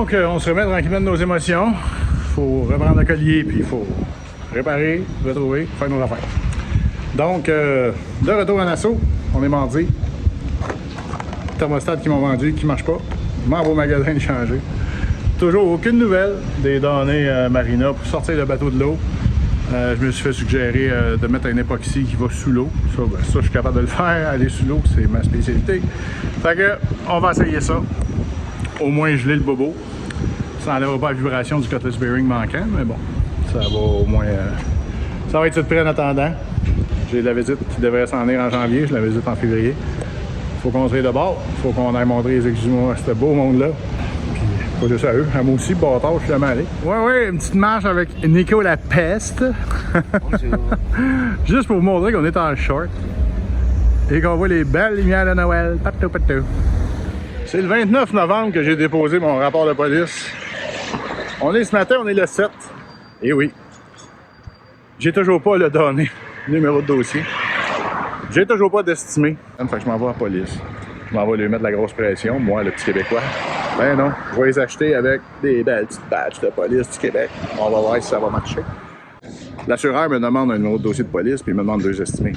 Donc, on se remet tranquillement de nos émotions. Il faut reprendre le collier, puis il faut réparer, retrouver, faire nos affaires. Donc, de retour en assaut, on est mardi. Thermostat qui m'ont vendu, qui marche pas. Je m'en vais au magasin de changer. Toujours aucune nouvelle des données Marina pour sortir le bateau de l'eau. Je me suis fait suggérer de mettre un époxy qui va sous l'eau. Ça, je suis capable de le faire. Aller sous l'eau, c'est ma spécialité. Fait que, on va essayer ça. Au moins geler le bobo. Ça n'enlèvera pas la vibration du cutlass bearing manquant, mais bon, ça va au moins... ça va être tout prêt en attendant. J'ai la visite qui devrait s'en venir en janvier, j'ai la visite en février. Faut qu'on se de bord, faut qu'on aille montrer les exhumations à ce beau monde-là. Puis, pas juste à eux, à moi aussi, bâtard, je suis jamais allé. Ouais, une petite marche avec Nico la peste. Juste pour vous montrer qu'on est en short. Et qu'on voit les belles lumières de Noël. Patou, patou. C'est le 29 novembre que j'ai déposé mon rapport de police. On est ce matin, on est le 7. Et oui, j'ai toujours pas le donné, numéro de dossier. J'ai toujours pas d'estimé. Fait que je m'en vais à la police. Je m'en vais lui mettre la grosse pression, moi, le petit Québécois. Ben non, je vais les acheter avec des belles petites badges de police du Québec. On va voir si ça va marcher. L'assureur me demande un numéro de dossier de police, puis il me demande 2 estimés.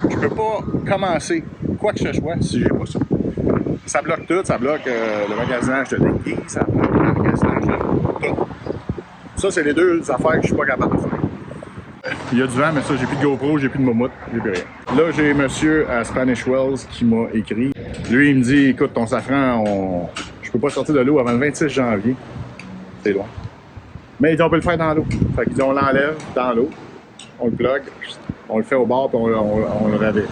Je peux pas commencer quoi que ce soit si j'ai pas ça. Ça bloque tout, ça bloque le magasinage de déguis, ça bloque le magasinage de tout. Ça, c'est les 2 affaires que je suis pas capable de faire. Il y a du vent, mais ça, j'ai plus de GoPro, j'ai plus de momoute, j'ai plus rien. Là, j'ai monsieur à Spanish Wells qui m'a écrit. Lui, il me dit, écoute, ton safran, je peux pas sortir de l'eau avant le 26 janvier. C'est loin. Mais on peut le faire dans l'eau. Fait qu'ils on l'enlève dans l'eau, on le plug, on le fait au bord, puis on le ravait.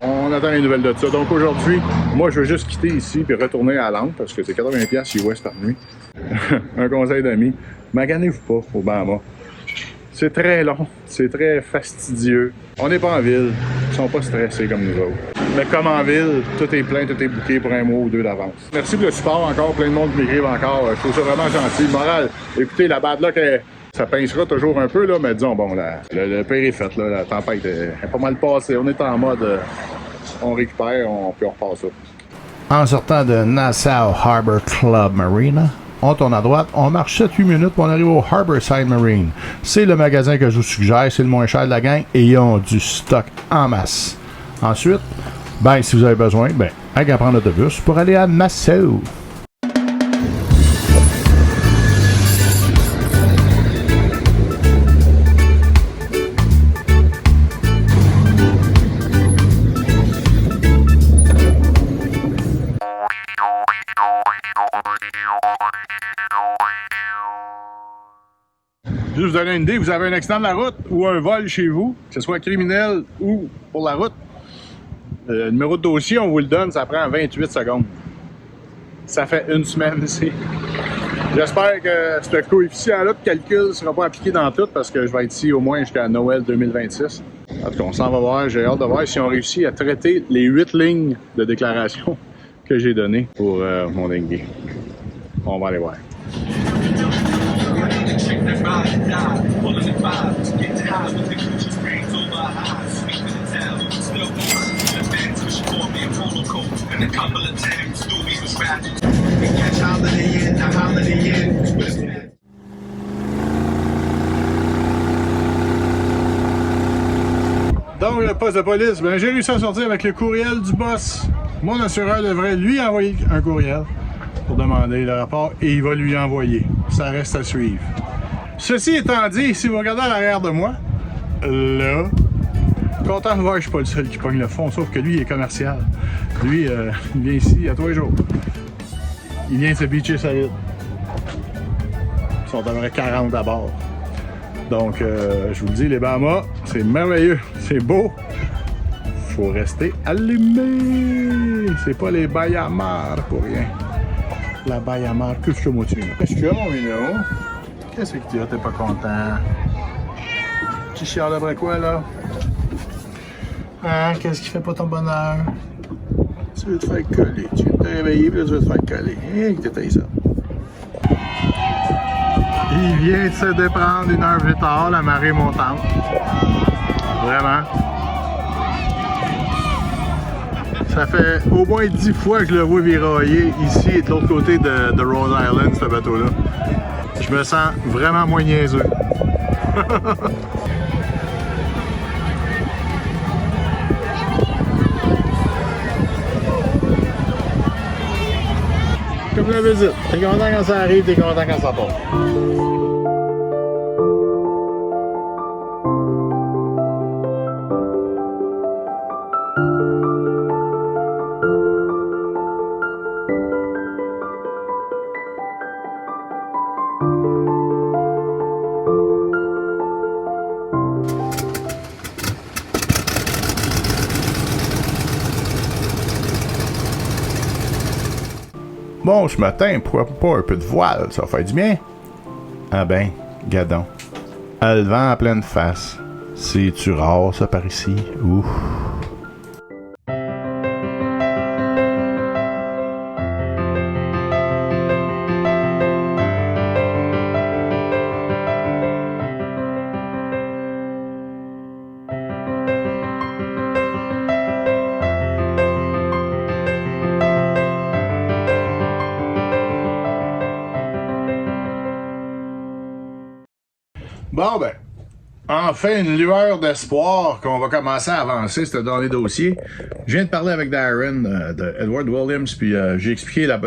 On attend les nouvelles de ça. Donc aujourd'hui, moi, je veux juste quitter ici puis retourner à Londres, parce que c'est 80$ chez West par nuit. Un conseil d'amis, maganez-vous pas au Bahama. C'est très long, c'est très fastidieux. On n'est pas en ville, ils sont pas stressés comme nous autres. Mais comme en ville, tout est plein, tout est booké pour un mois ou 2 d'avance. Merci pour le support encore, plein de monde qui m'écrivent encore. Je trouve ça vraiment gentil. Moral, écoutez, la bad luck, ça pincera toujours un peu, là, mais disons, bon, le pire est fait, là, la tempête est pas mal passée. On est en mode, on récupère, puis on repart ça. En sortant de Nassau Harbor Club Marina, on tourne à droite, on marche 7-8 minutes pour on arrive au Harborside Marine. C'est le magasin que je vous suggère, c'est le moins cher de la gang et ils ont du stock en masse. Ensuite, ben si vous avez besoin, ben, à prendre l'autobus pour aller à Nassau. Juste vous donner une idée, vous avez un accident de la route ou un vol chez vous, que ce soit criminel ou pour la route, le numéro de dossier, on vous le donne, ça prend 28 secondes. Ça fait 1 semaine ici. J'espère que ce coefficient-là de calcul ne sera pas appliqué dans tout parce que je vais être ici au moins jusqu'à Noël 2026. En tout cas, on s'en va voir, j'ai hâte de voir si on réussit à traiter les 8 lignes de déclaration que j'ai données pour mon dinghy. On va aller voir. Donc le poste de police, ben, j'ai réussi à sortir avec le courriel du boss. Mon assureur devrait lui envoyer un courriel pour demander le rapport et il va lui envoyer. Ça reste à suivre. Ceci étant dit, si vous regardez à l'arrière de moi, là, content de voir que je suis pas le seul qui pogne le fond, sauf que lui, il est commercial. Lui, il vient ici à tous les jours. Il vient de se beacher solide. Ils sont à peu près 40 à bord. Donc, je vous le dis, les Bahamas, c'est merveilleux, c'est beau. Faut rester allumé. C'est pas les Bahamas pour rien. La Bahamar, que je te motive. Qu'est-ce que tu as, mon minou? Qu'est-ce que tu as? T'es pas content? Tu chiales après quoi, là? Hein? Qu'est-ce qui fait pas ton bonheur? Tu veux te faire coller. Tu viens de te réveiller, puis là, tu veux te faire coller. Hé, que t'étais ça. Il vient de se déprendre 1 heure plus tard, la marée montante. Vraiment. Ça fait au moins 10 fois que je le vois virailler ici et de l'autre côté de Rhode Island, ce bateau-là. Je me sens vraiment moins niaiseux. Comme la visite. T'es content quand ça arrive, t'es content quand ça part. Bon, ce matin, pourquoi pas un peu de voile, ça fait du bien? Ah ben, gadon. A le vent en pleine face. C'est-tu rare, ça, par ici? Ouf. Bon, ben, enfin une lueur d'espoir qu'on va commencer à avancer, c'était dans les dossiers. Je viens de parler avec Darren de Edward Williams, puis j'ai expliqué la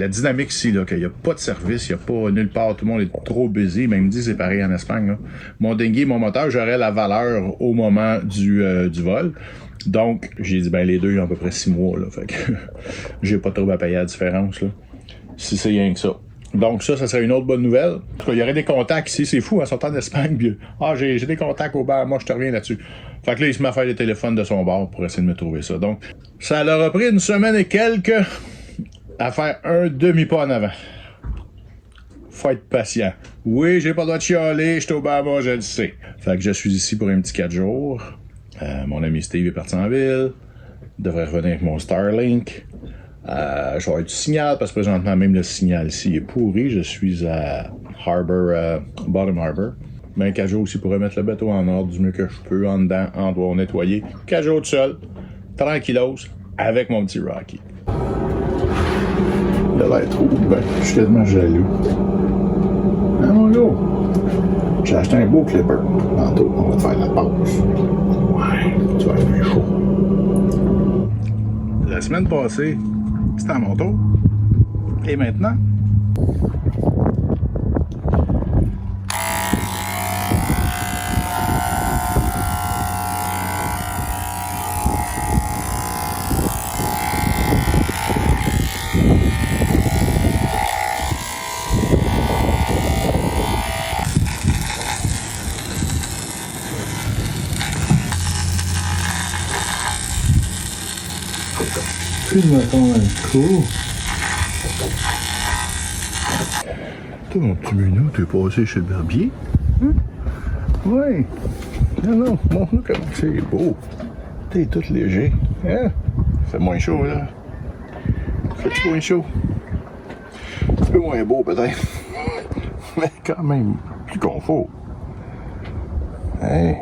dynamique ici, là, qu'il n'y a pas de service, il n'y a pas nulle part, tout le monde est trop busy, même dit c'est pareil en Espagne. Là. Mon dinghy, mon moteur, j'aurais la valeur au moment du vol. Donc, j'ai dit, ben les deux, ils ont à peu près 6 mois, là, fait que j'ai pas trop à payer la différence, là, si c'est rien que ça. Donc ça serait une autre bonne nouvelle. En tout cas, il y aurait des contacts ici, c'est fou, en sortant d'Espagne, puis j'ai des contacts au bar, moi je te reviens là-dessus. Fait que là, il se met à faire les téléphones de son bar pour essayer de me trouver ça. Donc, ça leur a pris une semaine et quelques à faire un demi-pas en avant. Faut être patient. Oui, j'ai pas le droit de chialer, je suis au Bahama, je le sais. Fait que je suis ici pour un petit 4 jours. Mon ami Steve est parti en ville. Devrait revenir avec mon Starlink. Je vais avoir du signal parce que présentement même le signal ici est pourri. Je suis à Bottom Harbor. Ben 4 jours aussi pour remettre le bateau en ordre du mieux que je peux, en dedans, en doigt nettoyer. 4 jours tout seul, tranquillos, avec mon petit Rocky. Il a l'air trop, ben, je suis tellement jaloux. Ah mon gars, j'ai acheté un beau clipper. Tantôt, on va te faire la pause. Ouais, tu vas être bien chaud. La semaine passée, c'était à mon tour. Et maintenant? Filme quand même cool. Toi, mon petit minou, t'es passé chez le barbier? Hein? Oui. Non, montre-nous comment c'est beau. T'es tout léger. Hein? Fait moins chaud, là. Fait moins chaud. Un peu moins beau, peut-être. Mais quand même, plus confort. Hein?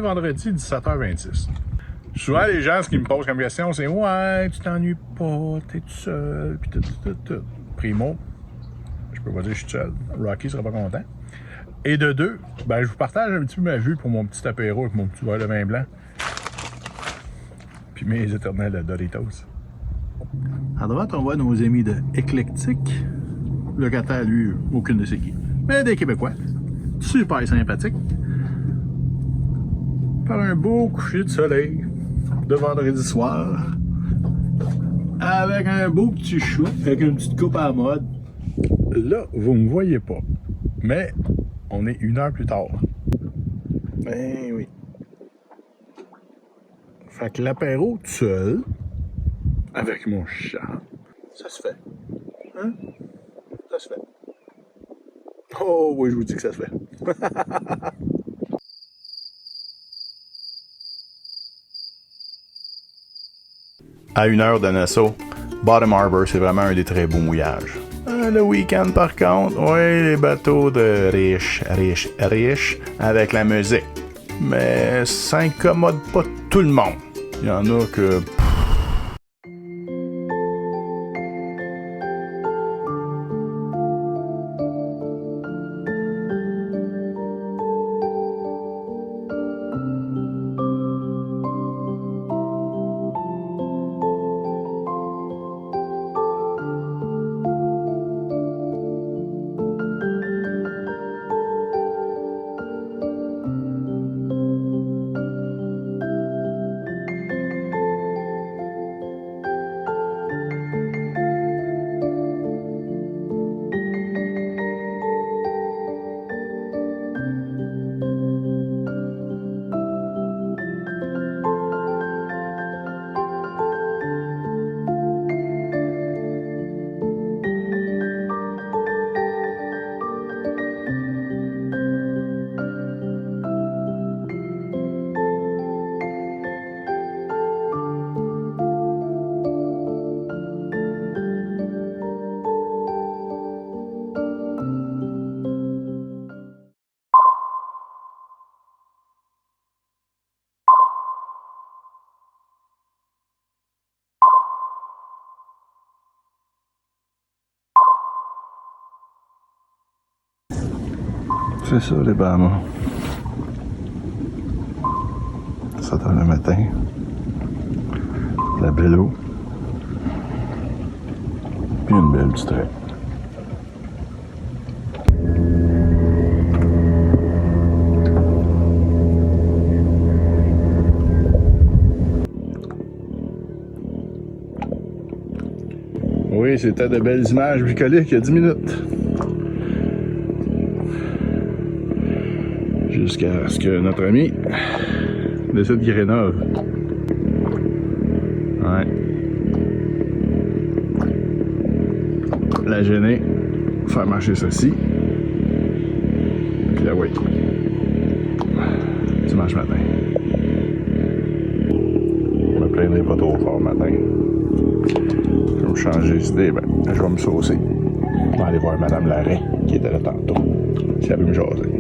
vendredi, 17h26. Souvent, les gens, ce qu'ils me posent comme question, c'est « Ouais, tu t'ennuies pas, t'es tout seul, puis tout. » Primo, je peux pas dire que je suis seul. Rocky sera pas content. Et de deux, ben, je vous partage un petit peu ma vue pour mon petit apéro avec mon petit verre de vin blanc. Puis mes éternels Doritos. À droite, on voit nos amis de Éclectique. Le locataire, lui, aucune de ses qui. Mais des Québécois. Super sympathiques. Par un beau coucher de soleil de vendredi soir. Avec un beau petit chou, avec une petite coupe à la mode. Là, vous me voyez pas. Mais on est 1 heure plus tard. Ben oui. Fait que l'apéro tout seul, avec mon chat, ça se fait. Hein? Ça se fait. Oh oui, je vous dis que ça se fait. À 1 heure de Nassau, Bottom Harbor, c'est vraiment un des très beaux mouillages. Le week-end, par contre, oui, les bateaux de riches, avec la musique. Mais ça incommode pas tout le monde. Il y en a que... C'est ça, les Bahamas. Ça donne le matin. La belle eau. Puis une belle petite raie. Oui, c'était de belles images bucoliques il y a 10 minutes. Jusqu'à ce que notre ami décide qu'il rénove. Ouais. La gêner, faire marcher ceci. Puis là, oui. Dimanche matin. Je me plaindrai pas trop fort matin. Je vais me changer d'idée, ben, je vais me saucer. Je vais aller voir Madame Larrey, qui était là tantôt. Si elle veut me jaser.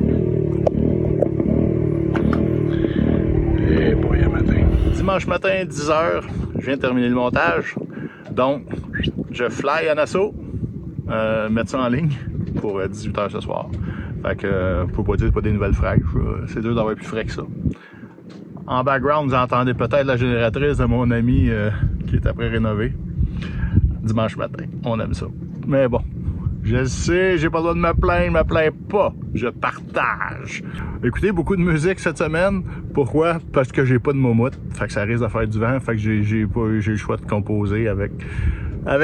Et boy, matin. Dimanche matin, 10h, je viens de terminer le montage. Donc, je fly à Nassau, mettre ça en ligne pour 18h ce soir. Fait que, faut pas dire que c'est pas des nouvelles fraîches, c'est dur d'avoir plus frais que ça. En background, vous entendez peut-être la génératrice de mon ami qui est après rénové. Dimanche matin, on aime ça. Mais bon, je sais, j'ai pas le droit de me plaindre, pas. Je partage. Écoutez, beaucoup de musique cette semaine. Pourquoi? Parce que j'ai pas de moumoute. Fait que ça risque de faire du vent. Fait que j'ai le choix de composer avec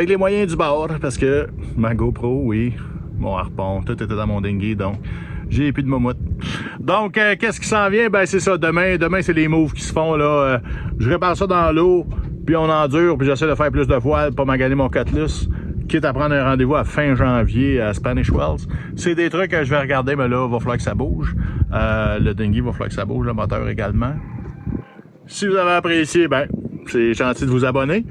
les moyens du bord. Parce que ma GoPro, oui, mon harpon, tout était dans mon dinghy. Donc, j'ai plus de moumoute. Donc, qu'est-ce qui s'en vient? Ben, c'est ça. Demain, c'est les moves qui se font, là. Je répare ça dans l'eau, puis on endure, puis j'essaie de faire plus de voiles, pas maganer mon Cutlass. Quitte à prendre un rendez-vous à fin janvier à Spanish Wells. C'est des trucs que je vais regarder, mais là, il va falloir que ça bouge. Le dinghy, il va falloir que ça bouge, le moteur également. Si vous avez apprécié, ben, c'est gentil de vous abonner.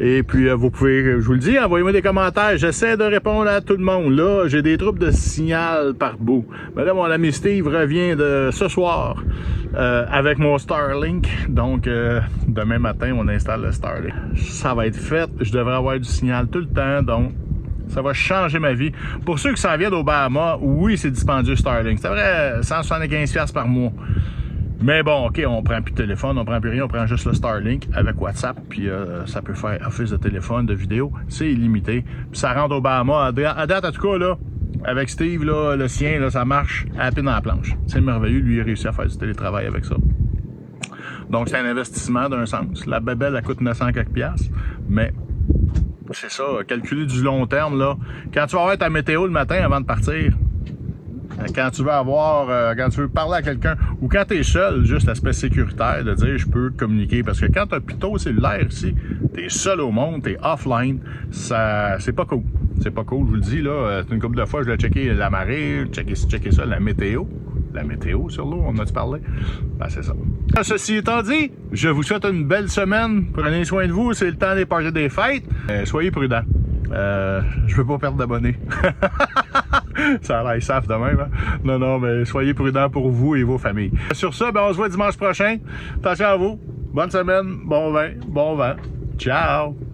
Et puis, vous pouvez, je vous le dis, envoyez-moi des commentaires. J'essaie de répondre à tout le monde. Là, j'ai des troubles de signal par bout. Mais là, mon ami Steve revient de ce soir avec mon Starlink. Donc, demain matin, on installe le Starlink. Ça va être fait. Je devrais avoir du signal tout le temps. Donc, ça va changer ma vie. Pour ceux qui s'en viennent au Bahamas, oui, c'est dispendieux Starlink. C'est vrai, 175$ par mois. Mais bon, OK, on prend plus de téléphone, on prend plus rien, on prend juste le Starlink avec WhatsApp, puis ça peut faire office de téléphone, de vidéo, c'est illimité. Puis ça rentre au Bahamas. À date, en tout cas, là, avec Steve, là, le sien, là, ça marche à peine dans la planche. C'est merveilleux, lui, il a réussi à faire du télétravail avec ça. Donc, c'est un investissement d'un sens. La bébelle, elle coûte 900 quelques piastres, mais c'est ça, calculer du long terme, là. Quand tu vas avoir ta météo le matin avant de partir, quand tu veux parler à quelqu'un, ou quand tu es seul, juste l'aspect sécuritaire de dire je peux communiquer. Parce que quand tu as plutôt cellulaire ici, tu es seul au monde, tu es offline, c'est pas cool. C'est pas cool, je vous le dis, là. Une couple de fois, je l'ai checké la marée, checker ça, la météo. La météo sur l'eau, on a-tu parlé? Ben, c'est ça. Ceci étant dit, je vous souhaite une belle semaine. Prenez soin de vous, c'est le temps des parties des fêtes. Soyez prudents. Je veux pas perdre d'abonnés. Ça a l'air safe de même, hein? Non, mais soyez prudents pour vous et vos familles. Sur ça, ben, on se voit dimanche prochain. Attention à vous. Bonne semaine, bon vin, bon vent. Ciao!